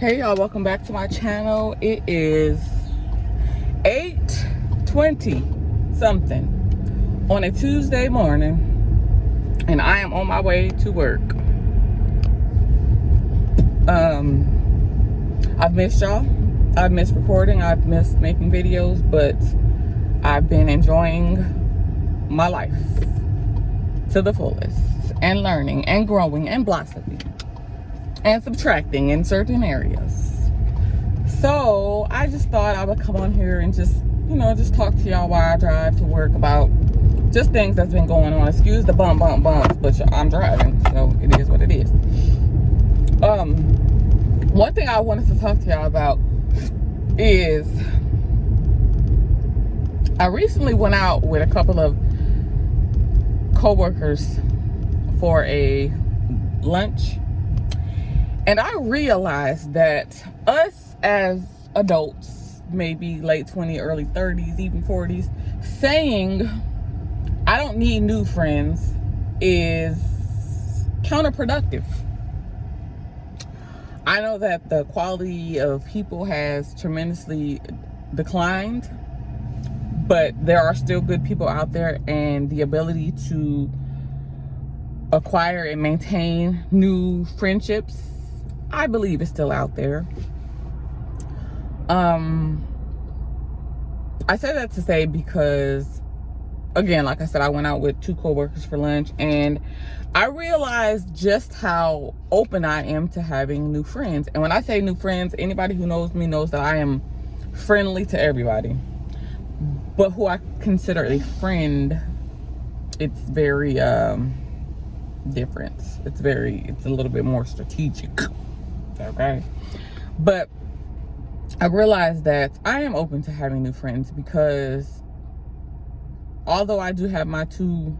Hey y'all, welcome back to my channel. It is 8:20 something on a Tuesday morning, and I am on my way to work. I've missed y'all. I've missed recording. I've missed making videos, but I've been enjoying my life to the fullest and learning and growing and blossoming and subtracting in certain areas. So I just thought I would come on here and just talk to y'all while I drive to work about just things that's been going on. Excuse the bumps, but I'm driving, so it is what it is. One thing I wanted to talk to y'all about is I recently went out with a couple of co-workers for a lunch. And I realized that us as adults, maybe late 20s, early 30s, even 40s, saying, I don't need new friends is counterproductive. I know that the quality of people has tremendously declined, but there are still good people out there, and the ability to acquire and maintain new friendships, I believe, is still out there. I say that to say because, again, like I said, I went out with two co-workers for lunch, and I realized just how open I am to having new friends. And when I say new friends, anybody who knows me knows that I am friendly to everybody. But who I consider a friend, it's very different. It's a little bit more strategic. Okay. But I realized that I am open to having new friends because although I do have my two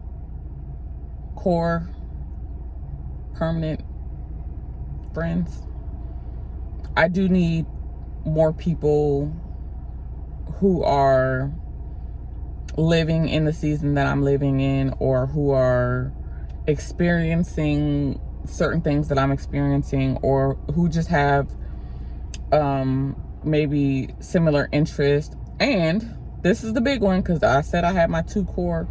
core permanent friends, I do need more people who are living in the season that I'm living in, or who are experiencing certain things that I'm experiencing, or who just have maybe similar interests. And this is the big one, because I said I had my two core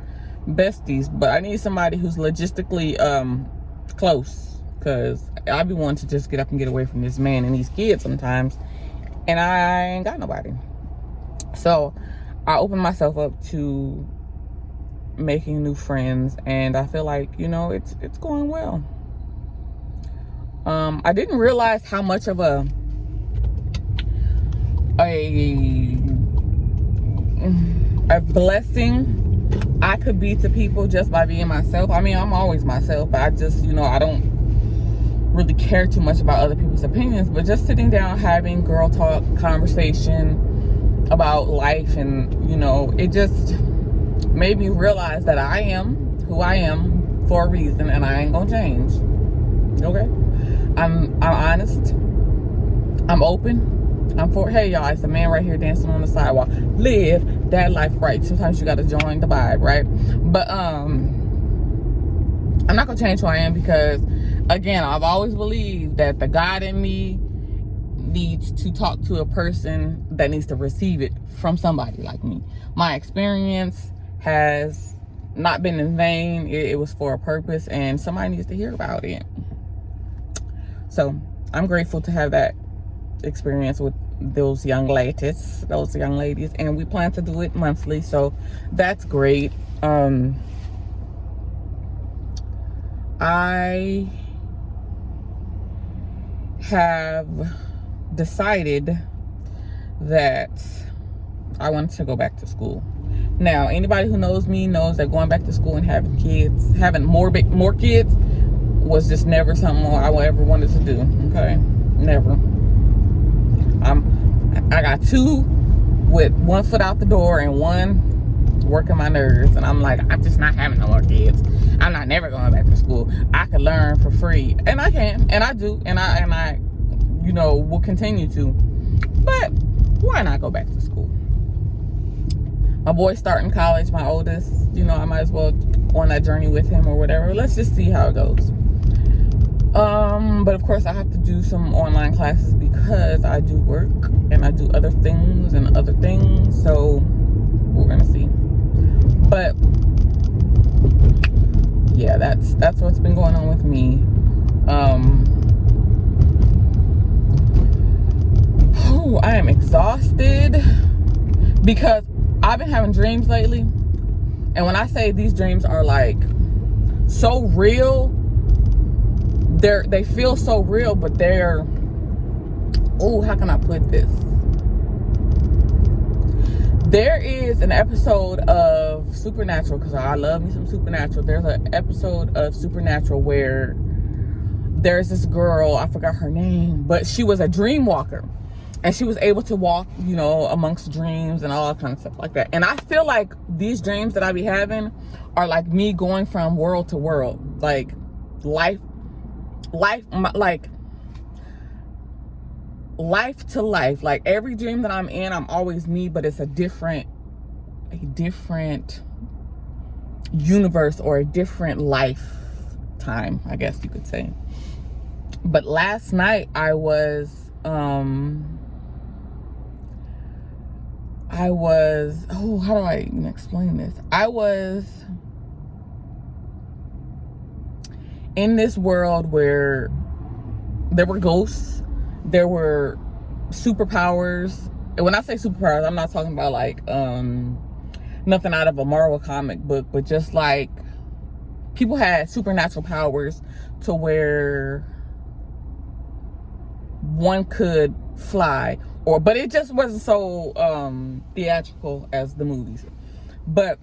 besties, but I need somebody who's logistically close, because I be wanting to just get up and get away from this man and these kids sometimes, and I ain't got nobody. So I opened myself up to making new friends, and I feel like, it's going well. I didn't realize how much of a blessing I could be to people just by being myself. I mean, I'm always myself, but I just, I don't really care too much about other people's opinions. But just sitting down, having girl talk conversation about life, and, it just made me realize that I am who I am for a reason, and I ain't gonna change. Okay? I'm honest. I'm open. Hey y'all, it's a man right here dancing on the sidewalk. Live that life right. Sometimes you gotta join the vibe, right? But I'm not gonna change who I am, because again, I've always believed that the God in me needs to talk to a person that needs to receive it from somebody like me. My experience has not been in vain. It was for a purpose, and somebody needs to hear about it. So I'm grateful to have that experience with those young ladies, and we plan to do it monthly, so that's great. I have decided that I want to go back to school. Now, anybody who knows me knows that going back to school and having more kids was just never something I ever wanted to do. Okay, never. I got two with one foot out the door and one working my nerves, and I'm like, I'm just not having no more kids. I'm not never going back to school. I can learn for free, and I can, and I do, and I will continue to. But why not go back to school? My boy's starting college, my oldest. I might as well go on that journey with him or whatever. Let's just see how it goes. But of course I have to do some online classes because I do work and I do other things. So we're gonna see. But yeah, that's what's been going on with me. I am exhausted because I've been having dreams lately. And when I say these dreams are like so real, they feel so real, but they're, how can I put this? There is an episode of Supernatural, because I love me some Supernatural. There's an episode of Supernatural where there's this girl, I forgot her name, but she was a dream walker. And she was able to walk, amongst dreams and all that kind of stuff like that. And I feel like these dreams that I be having are like me going from world to world. Like life to life. Like every dream that I'm in, I'm always me, but it's a different universe or a different lifetime, I guess you could say. But last night I was how do I even explain this? I was in this world where there were ghosts, there were superpowers. And when I say superpowers, I'm not talking about like nothing out of a Marvel comic book, but just like people had supernatural powers to where one could fly, but it just wasn't so theatrical as the movies. But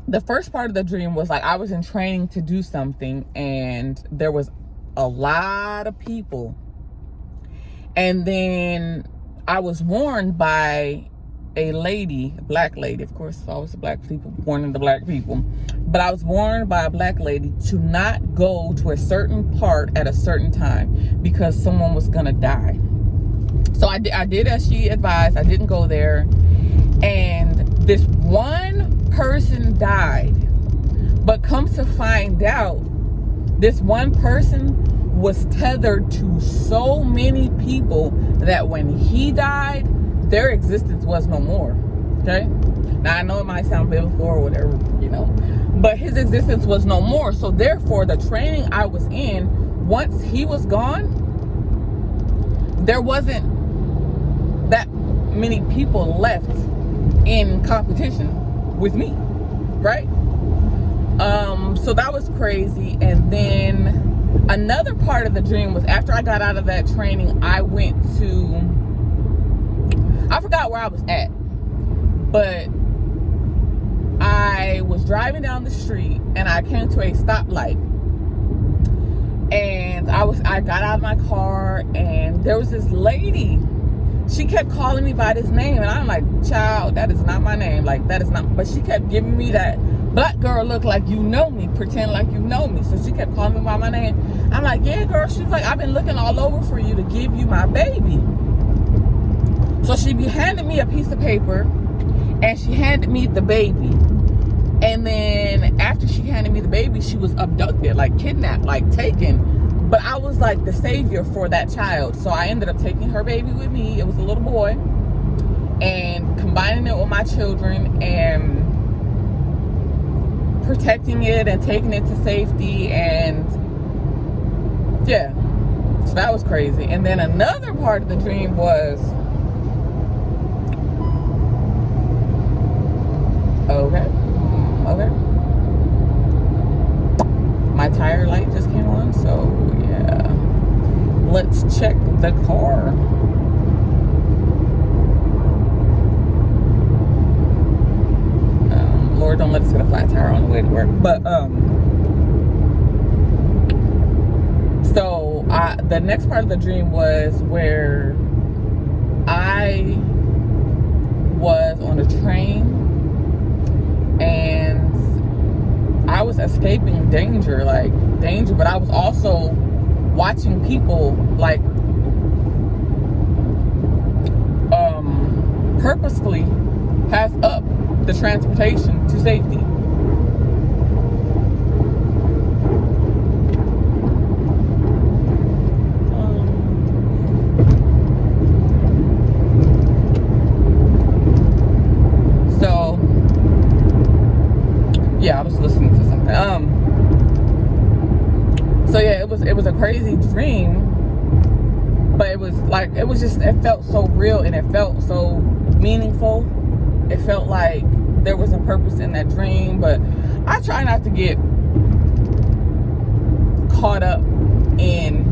the first part of the dream was like I was in training to do something, and there was a lot of people, and then I was warned by a lady, a black lady, of course, always the black people, warning the black people, but I was warned by a black lady to not go to a certain part at a certain time because someone was gonna die. So I did as she advised. I didn't go there, and this one person died. But come to find out, this one person was tethered to so many people that when he died, their existence was no more. Okay? Now I know it might sound biblical or whatever, but his existence was no more. So therefore, the training I was in, once he was gone, there wasn't that many people left in competition with me, right? So that was crazy. And then another part of the dream was after I got out of that training, I went to, I forgot where I was at, but I was driving down the street and I came to a stoplight, and I got out of my car, and there was this lady. She kept calling me by this name, and I'm like, child, that is not my name. Like, that is not, but she kept giving me that black girl look, like you know me, pretend like you know me. So she kept calling me by my name. I'm like, yeah, girl. She's like, I've been looking all over for you to give you my baby. So she be handing me a piece of paper, and she handed me the baby. And then after she handed me the baby, she was abducted, like kidnapped, like taken. But I was like the savior for that child. So I ended up taking her baby with me. It was a little boy. And combining it with my children and protecting it and taking it to safety. And yeah, so that was crazy. And then another part of the dream was, okay. My tire light just came on, so yeah. Let's check the car. Lord, don't let us get a flat tire on the way to work. But so the next part of the dream was where I was on a train and I was escaping danger, but I was also watching people like purposefully pass up the transportation to safety. But it was like, it felt so real and it felt so meaningful. It felt like there was a purpose in that dream. But I try not to get caught up in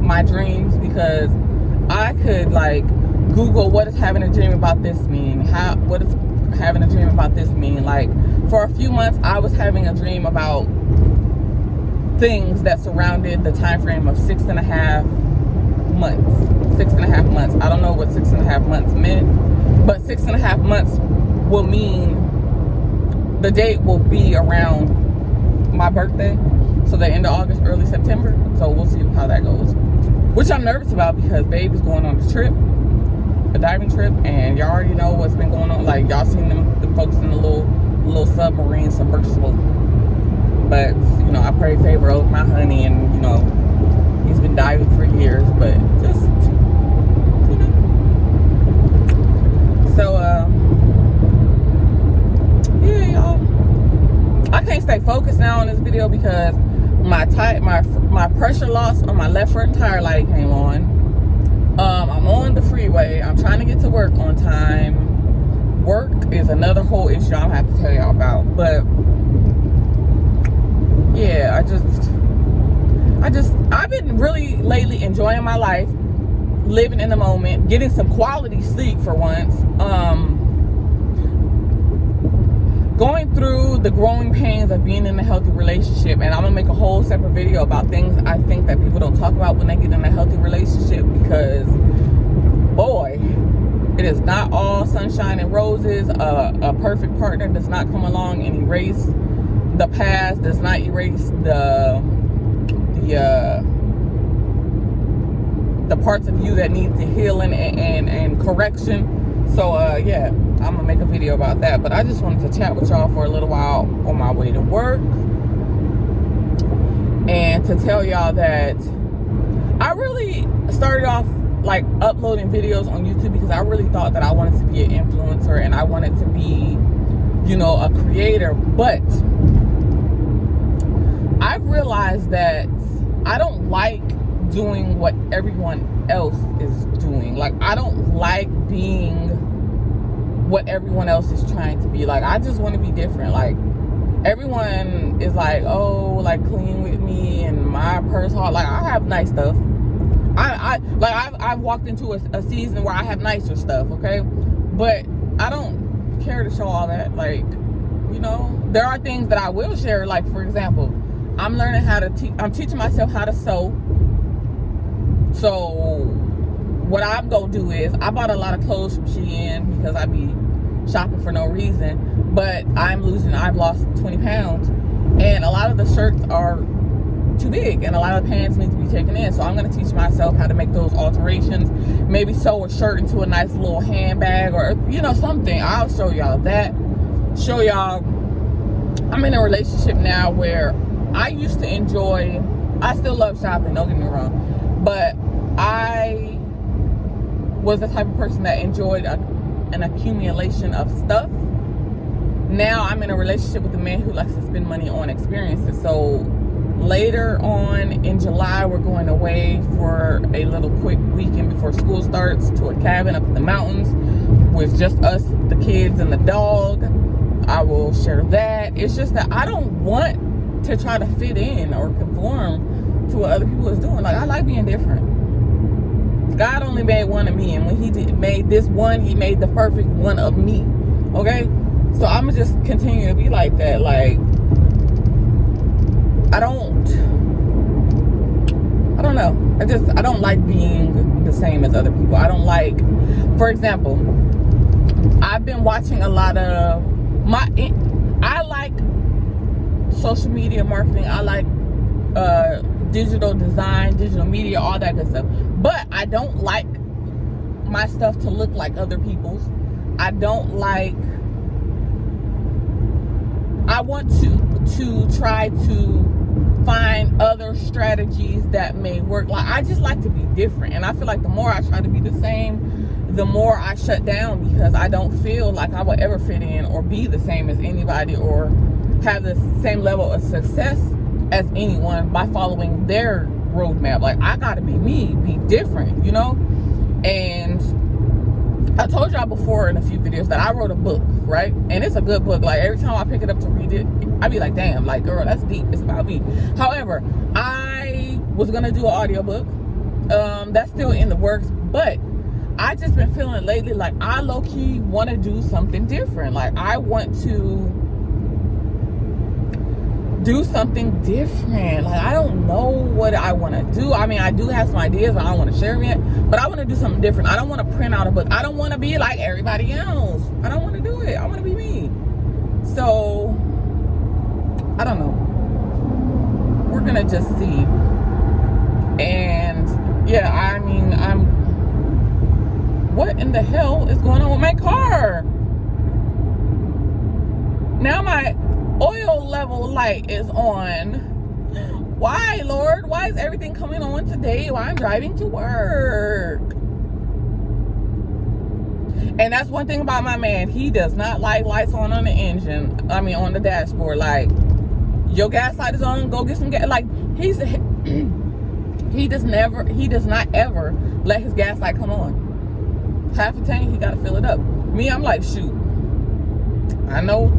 my dreams, because I could like Google what does having a dream about this mean? What does having a dream about this mean? Like, for a few months I was having a dream about things that surrounded the time frame of 6.5 months. 6.5 months. I don't know what 6.5 months meant, but 6.5 months will mean the date will be around my birthday. So the end of August, early September. So we'll see how that goes. Which I'm nervous about, because babe is going on a trip, a diving trip, and y'all already know what's been going on. Like, y'all seen the folks in the little submarine submersible. But, you know, I pray favor over my honey, and, you know, he's been diving for years, but just, you know. So, yeah, y'all. I can't stay focused now on this video because my pressure loss on my left front tire light came on. I'm on the freeway. I'm trying to get to work on time. Work is another whole issue I'm gonna have to tell y'all about. But yeah, I've been really lately enjoying my life, living in the moment, getting some quality sleep for once. Going through the growing pains of being in a healthy relationship, and I'm gonna make a whole separate video about things I think that people don't talk about when they get in a healthy relationship, because boy, it is not all sunshine and roses. A perfect partner does not come along and erase the past, does not erase the parts of you that need to healing and correction. So yeah, I'm gonna make a video about that. But I just wanted to chat with y'all for a little while on my way to work, and to tell y'all that I really started off like uploading videos on YouTube because I really thought that I wanted to be an influencer and I wanted to be, you know, a creator. But I've realized that I don't like doing what everyone else is doing. Like, I don't like being what everyone else is trying to be. Like, I just want to be different. Like, everyone is like, oh, like, clean with me and my purse hard. Like, I have nice stuff. I've walked into a season where I have nicer stuff, okay? But I don't care to show all that. Like, you know, there are things that I will share. Like, for example, I'm learning how to I'm teaching myself how to sew. So what I'm gonna do is, I bought a lot of clothes from Shein because I be shopping for no reason, but I've lost 20 pounds, and a lot of the shirts are too big and a lot of the pants need to be taken in. So I'm gonna teach myself how to make those alterations, maybe sew a shirt into a nice little handbag, or, you know, something. I'll show y'all that. Show y'all I'm in a relationship now where I used to enjoy, I still love shopping, don't get me wrong, but I was the type of person that enjoyed an accumulation of stuff. Now I'm in a relationship with a man who likes to spend money on experiences. So later on in July, we're going away for a little quick weekend before school starts to a cabin up in the mountains with just us, the kids, and the dog. I will share that. It's just that I don't want to try to fit in or conform to what other people is doing. Like, I like being different. God only made one of me, and when he made this one, he made the perfect one of me. Okay? So I'm gonna just continue to be like that. Like, I don't know. I don't like being the same as other people. I don't like, for example, I've been watching a lot of I like social media marketing. I like digital design, digital media, all that good stuff. But I don't like my stuff to look like other people's. I want to try to find other strategies that may work. Like, I just like to be different, and I feel like the more I try to be the same, the more I shut down, because I don't feel like I will ever fit in or be the same as anybody or have the same level of success as anyone by following their roadmap. Like, I gotta be me, be different, you know? And I told y'all before in a few videos that I wrote a book, right? And it's a good book. Like, every time I pick it up to read it, I be like, damn, like, girl, that's deep. It's about me. However, I was gonna do an audiobook. That's still in the works, but I just been feeling lately like I low-key want to do something different. Like, I want to do something different. Like, I don't know what I want to do. I mean, I do have some ideas, but I don't want to share them yet. But I want to do something different. I don't want to print out a book. I don't want to be like everybody else. I don't want to do it. I want to be me. So, I don't know. We're going to just see. And, yeah, I mean, what in the hell is going on with my car? Now my oil level light is on. Why, Lord? Why is everything coming on today while I'm driving to work? And that's one thing about my man. He does not like lights on the engine. I mean, on the dashboard. Like, your gas light is on, go get some gas. Like, he does not ever let his gas light come on. Half a tank, he gotta fill it up. Me, I'm like, shoot, I know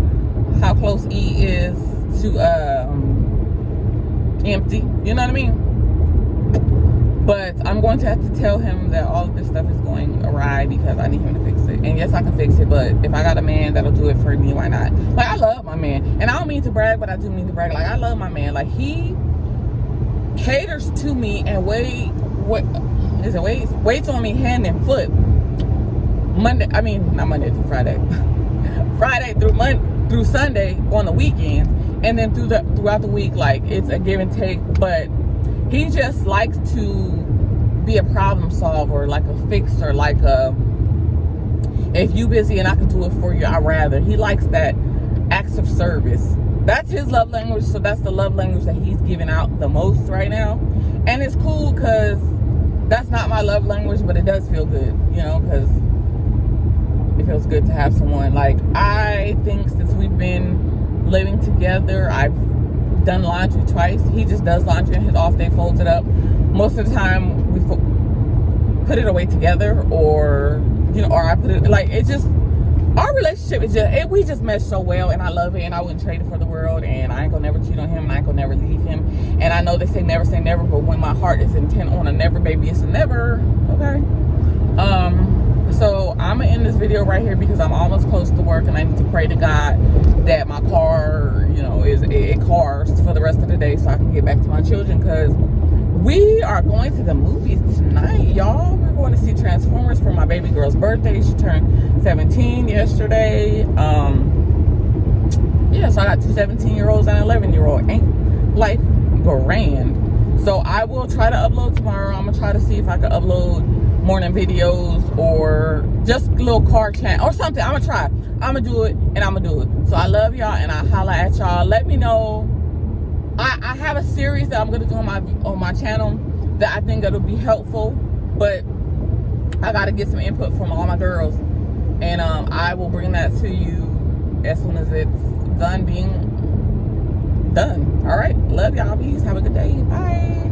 how close E is to empty, you know what I mean? But I'm going to have to tell him that all of this stuff is going awry because I need him to fix it. And yes, I can fix it, but if I got a man that'll do it for me, why not? Like, I love my man, and I don't mean to brag, but I do mean to brag. Like, I love my man. Like, he caters to me and waits on me hand and foot. Not Monday through Friday. Friday through Sunday on the weekend, and then throughout the week, like, it's a give and take. But he just likes to be a problem solver, like a fixer, like if you busy and I can do it for you, I'd rather. He likes that acts of service. That's his love language, so that's the love language that he's giving out the most right now. And it's cool because that's not my love language, but it does feel good, you know, because it feels good to have someone. Like, I think since we've been living together, I've done laundry twice. He just does laundry on his off day, folds it up. Most of the time we put it away together, or, you know, or I put it, like, it just, our relationship is just, we just mesh so well, and I love it, and I wouldn't trade it for the world, and I ain't gonna never cheat on him, and I ain't gonna never leave him. And I know they say never say never, but when my heart is intent on a never, baby, it's a never, okay? So I'm gonna end this video right here because I'm almost close to work, and I need to pray to God that my car, you know, it cars for the rest of the day so I can get back to my children, because we are going to the movies tonight, y'all. We're going to see Transformers for my baby girl's birthday. She turned 17 yesterday. Yeah, so I got two 17-year-olds and an 11-year-old. Ain't life grand? So I will try to upload tomorrow. I'm gonna try to see if I can upload morning videos or just a little car chat or something. I'm gonna try. I'm gonna do it, and I'm gonna do it. So I love y'all, and I holla at y'all. Let me know. I have a series that I'm gonna do on my channel that I think that'll be helpful, but I gotta get some input from all my girls, and I will bring that to you as soon as it's done being done. All right, love y'all. Peace. Have a good day. Bye.